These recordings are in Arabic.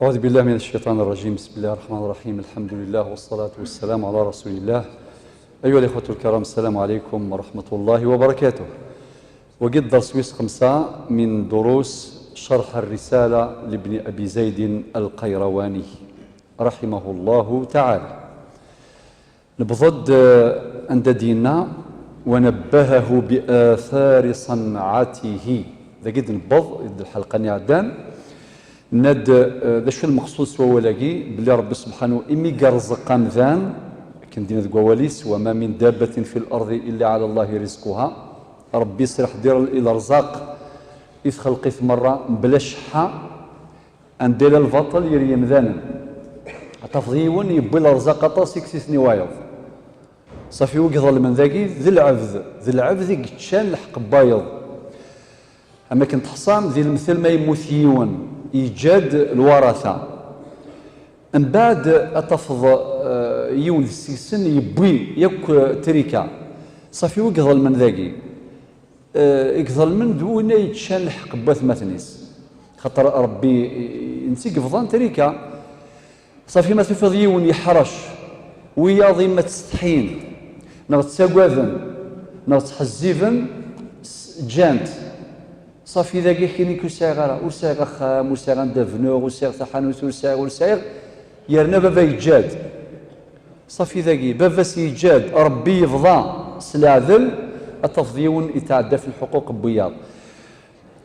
أعوذ بالله من الشيطان الرجيم. بسم الله الرحمن الرحيم. الحمد لله والصلاة والسلام على رسول الله. أيها الإخوة الكرام، السلام عليكم ورحمة الله وبركاته. وقد درس ويس 5 من دروس شرح الرسالة لابن أبي زيد القيرواني رحمه الله تعالى. نبضد عند ديننا ونبهه بآثار صنعته. ذا قد نبض الحلقة نعدان ند ذا شو المقصود ولاقي بلي ربي سبحانه إمي قرزق مذان كندينا ذكواليس وما من دابة في الأرض إلا على الله رزقها. ربي يسرح دير الأرزاق إذ خلقت مرة بلا شحة أندير البطل يري مذانا تفضيون يبي الأرزاق طاسك سيسني وايض صافي وقضى من ذاكي ذي العبد يكتشان الحق بايض. أما كنت حصام ذي المثل ما يموثيون إيجاد الورثة من بعد أتفض يون السيسن يبوي يك تريكا صافي وقضى من ذاكي يقضى من دون يتشان الحق باث مثنيس خاطر ربي نسيق فضان تريكا صافي ما تفض يون يحرش وياضي ما تستحين نغ تساقوذن نغ تحزيفن جانت صافي ذاك يحكيني كوساغرا وساغ خام وساغ دفنوغ وساغ تحانوت وساغ يرنا بابا يجاد صافي ذاكي بابا سيجاد ربي يفضى سلاذل التفضيون يتعدى في الحقوق بياض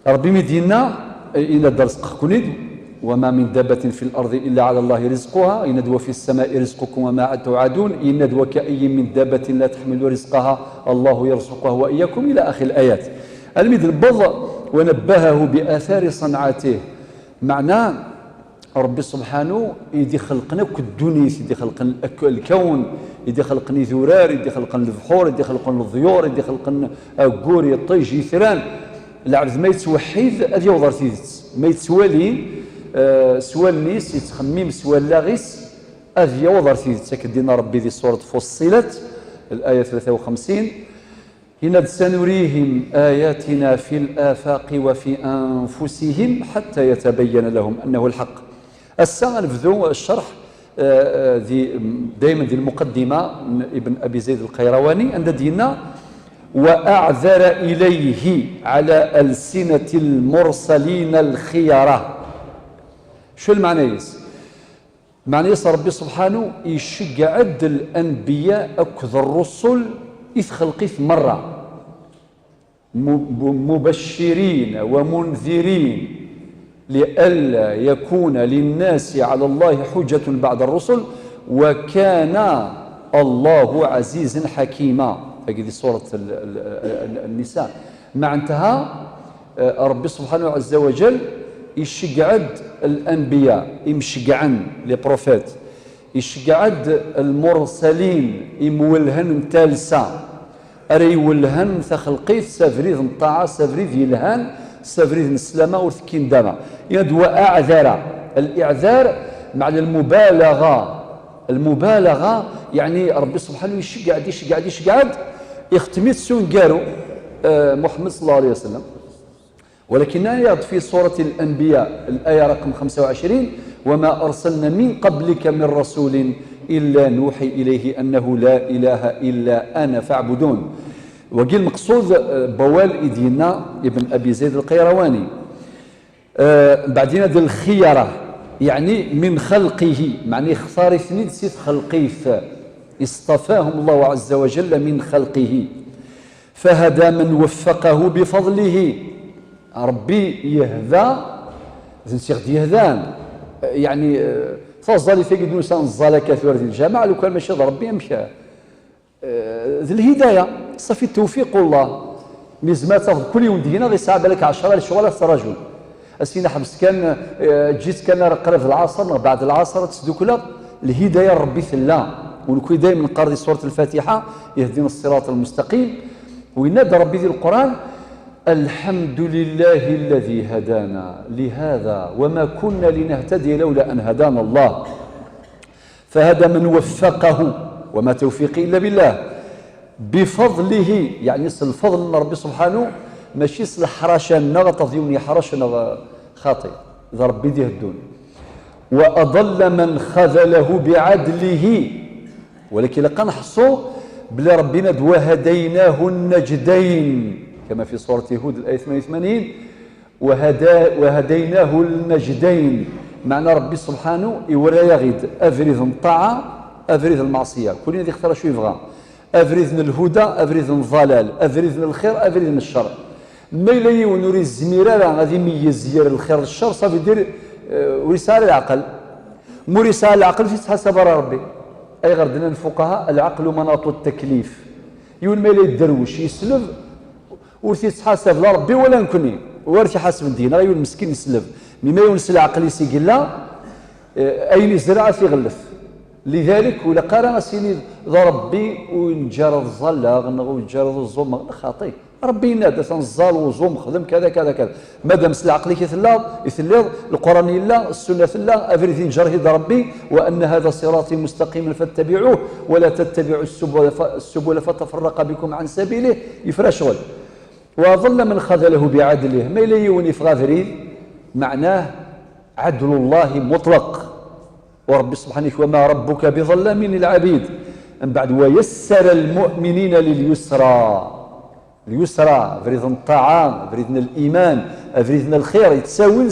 ربي مدينا إلى درس كونيد وما من دابة في الأرض إلا على الله رزقها يندوى في السماء رزقكم وما توعدون يندوى كأي من دابة لا تحمل رزقها الله يرزقها وإياكم إلى آخر الآيات. المد البض ونبهه بآثار صنعته معناه ربي سبحانه يدي خلقنا كالدنيس يدي خلقنا الكون يدي خلقنا ذرار يدي خلقنا البحور يدي خلقنا الضيور يدي خلقنا القور يطيج يثران العبد ما يتوحيد هذه وضر تيدت ما يتسوالي سوال نيس يتخميم سوال لاغيس هذه وضر تيدت كدينا ربي ذي سورة فصلت الآية 53 هنا سنريهم آياتنا في الآفاق وفي أنفسهم حتى يتبين لهم أنه الحق. الساعة نبذو الشرح دائما ذي المقدمة ابن أبي زيد القيرواني عند دينا وأعذر إليه على ألسنة المرسلين الخيرة. شو المعنى يس؟ معنى يس ربي سبحانه يشجع عد الأنبياء أكثر الرسل إذ خلقيث مرة مبشرين ومنذرين لئلا يكون للناس على الله حجة بعد الرسل وكان الله عزيزا حكيما. هذه سورة النساء مع انتهى ربي سبحانه عز وجل يشجعد الأنبياء يمشجعن لي بروفيت يشجعد المرسلين يمولهن تالسا أري يولهن ثخلقيت سافريد نطاعة سافريد يلهان سافريد نسلامة ورثكين داما يدوى أعذر. الإعذار مع المبالغة يعني ربي سبحانه يشجعد يختميت سون قالوا محمد صلى الله عليه وسلم. ولكن يرد في سورة الأنبياء الآية رقم 25 وما أرسلنا من قبلك من رسول إلا نوحي إليه أنه لا إله إلا أنا فاعبدون. وقيل المقصود بوال إدينا ابن أبي زيد القيرواني بعدين ذي الخيرة يعني من خلقه معني اختار اثنين سيد خلقيث اصطفاهم الله عز وجل من خلقه فهدى من وفقه بفضله. ربي يهدى زنسيغ يهدان يعني فالظالي فيقد نوسان الظالة كثيرة الجماعة لو كان ماشي ربي يمشى ذي الهداية صافي التوفيق الله مزمات كل يوم دينا غير صعب لك 10 شغل رجل السينا حبس كان جيت كان قرب العصر بعد العصر تسدوكلا الهداية ربي ثلا ونكون دائما نقرأ سورة الفاتحة يهدينا الصراط المستقيم وينادى ربي ذي القرآن الحمد لله الذي هدانا لهذا وما كنا لنهتدي لولا أن هدانا الله فهدى من وفقه وما توفيقي إلا بالله بفضله يعني الفضل من ربي سبحانه ماشي الحرشة نغ تضيوني حرشة نغ خاطئ إذا ربي يهدون وأضل من خذله بعدله. ولكن لقا نحصو بلا ربنا وهديناه النجدين كما في سورة هود الآية 88 وهديناه النجدين. معنى ربي سبحانه يوريا غيد أفريد الطاعة أفريد المعصية، كل اللي يختار شو يبغى، أفريد الهدى أفريد الضلال، أفريد الخير أفريد الشر. ما إلا يونوري الزميرة غادي يميز الخير الشر صافي يدير ورسالة العقل. مو رسالة العقل تتحسب على ربي. أي غردنا الفقهاء العقل مناط التكليف. يقول ما إلا يدروش يسلف ورثي تحاسب لا ربي ولا نكوني ورثي حاسب الدين غير المسكين يسلف مما يونس العقل يسيق لا أين زرع في غلف. لذلك ولا قال سيني ذا ربي ونجرد الظلاغ ونجرد الزوم خاطي ربي ينادى تنزال وزوم خدم كذا كذا كذا مادام سل عقلك يثلظ القرآن لا السنة لا افريثين جرهد ربي وأن هذا صراطي مستقيما فاتبعوه ولا تتبعوا السبل فتفرق بكم عن سبيله يفرى شغل. وظل من خذله بعدله ما يليوني فغافريد معناه عدل الله مطلق. ورب سبحانه وما ربك بظلام للعبيد. من بعد ويسر المؤمنين لليسرى. اليسرى فريد الطاعة فريد الإيمان فريد الخير يتساوين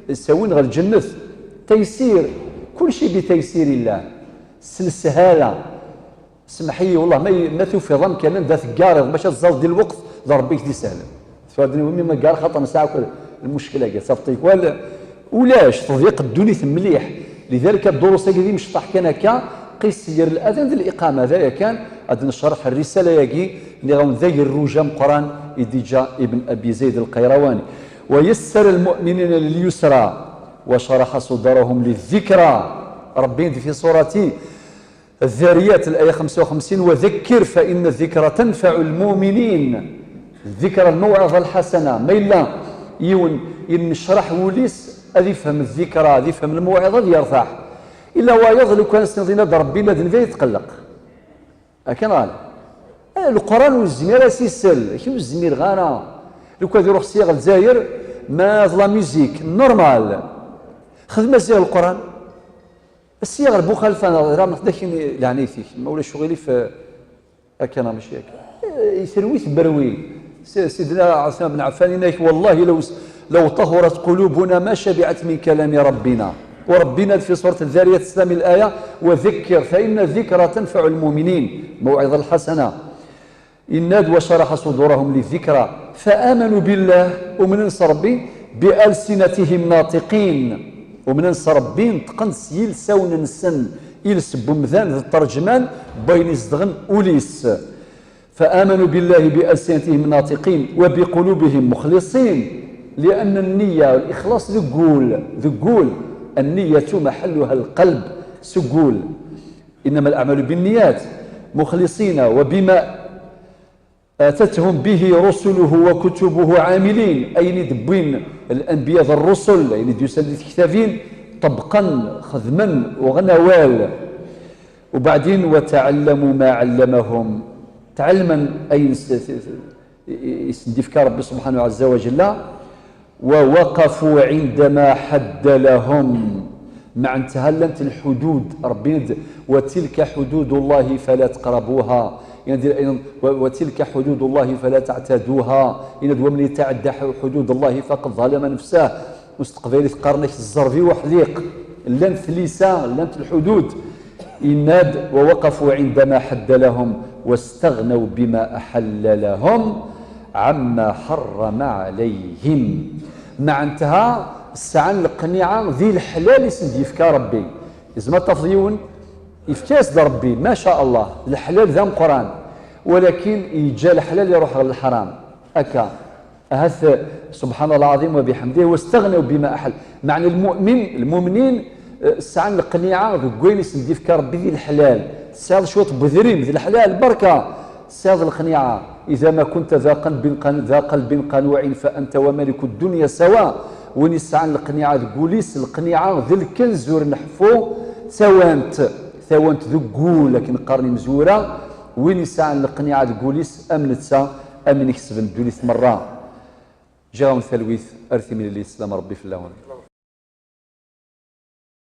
يتساوين غير الجنة. تيسير كل شيء بتيسير الله. السهالة سمحي والله ما توفي ظن كان ذات قارض باش تزال ديال الوقت ذا ربيك دي سهل فادني مما قال خاطر ساعه المشكله قال صافطيك ولاش تضيق الدنيا مليح. لذلك الدروس هذه مش طاح كان هكا قيس سير الاذان ديال الاقامه هذايا كان غادي نشرح الرساله ياكي اللي غنذير الرجام قران يديجا ابن ابي زيد القيرواني. ويسر المؤمنين لليسرى وشرح صدرهم للذكرى. ربي في سورة الذاريات الآية 55 وذكر فإن الذكرى تنفع المؤمنين. الذكرى الموعظة الحسنة ما إلا ينشرح وليس أذي يفهم الذكرى أذي يفهم الموعظة أذي يرتاح إلا وايض لو كان سنظينا ربي لا دنفا يتقلق كان غانا القرآن والزمير سيسل شنو الزمير غانا لو كان يروح صياغ الجزائر ما لا ميوزيك نورمال خدمة زي القرآن الصياغه المخالفه راه ما نقدرش يعني فيك ما ولا شغلي في هكا ماشي هكا يسرويت بروي. سيدنا عثمان بن عفان والله لو طهرت قلوبنا ما شبعت من كلام ربنا. وربنا في سوره الذاريات السلام الايه وذكر فان الذكرى تنفع المؤمنين موعظه الحسنه. الناد وشرح صدورهم للذكرى فامنوا بالله ومن ربي بالسنتهم ناطقين. ومن ربي تقنس يلسون نسن يلس بمذان الترجمان بين يزدغن أوليس. فآمنوا بالله بألسنتهم ناطقين وبقلوبهم مخلصين لأن النية والإخلاص ذقول النية محلها القلب سقول إنما الأعمال بالنيات مخلصين وبما آتتهم به رسله وكتبه عاملين أي ندبين الأنبياء ذا الرسل أي نديوسان كتابين طبقا خدما وغنوال. وبعدين وتعلموا ما علمهم تعلما أي يسندفك ربي سبحانه عز وجل. ووقفوا عندما حد لهم مع انتهلت الحدود ربي وتلك حدود الله فلا تقربوها يعني وتلك حدود الله فلا تعتدوها إن ومن يتعدى حدود الله فقد ظلم نفسه. مستقبل قرنك الزرفي وحليق لنت لسان لنت الحدود إناد ووقفوا عندما حد لهم واستغنوا بما أحل لهم عما حرم عليهم. مع انتهى الساعة القنيعة ذي الحلال يسند يفكى ربي إذا ما تفضيون يفتاس ربي ما شاء الله الحلال ذا قرآن ولكن يجا الحلال يروح على الحرام أكا أهث سبحان الله العظيم وبحمده واستغنوا بما أحل. معنى المؤمنين الساعة القنيعة ذوين يسند يفكى ربي ذي الحلال ساد شوط بذرين ذي الحلال بركة ساد القنيعة إذا ما كنت ذا قلب قنوع فأنت وملك الدنيا سواء. وين الساعة القنيعة تقوليس القنيعة ذي الكنز ورنحفو ثوانت ذقول لكن قرني مزورة وين الساعة القنيعة تقوليس أمنت سا أمن يكسب الدوليس مرة جاهم ثلويث أرثي من الإسلام ربي في الله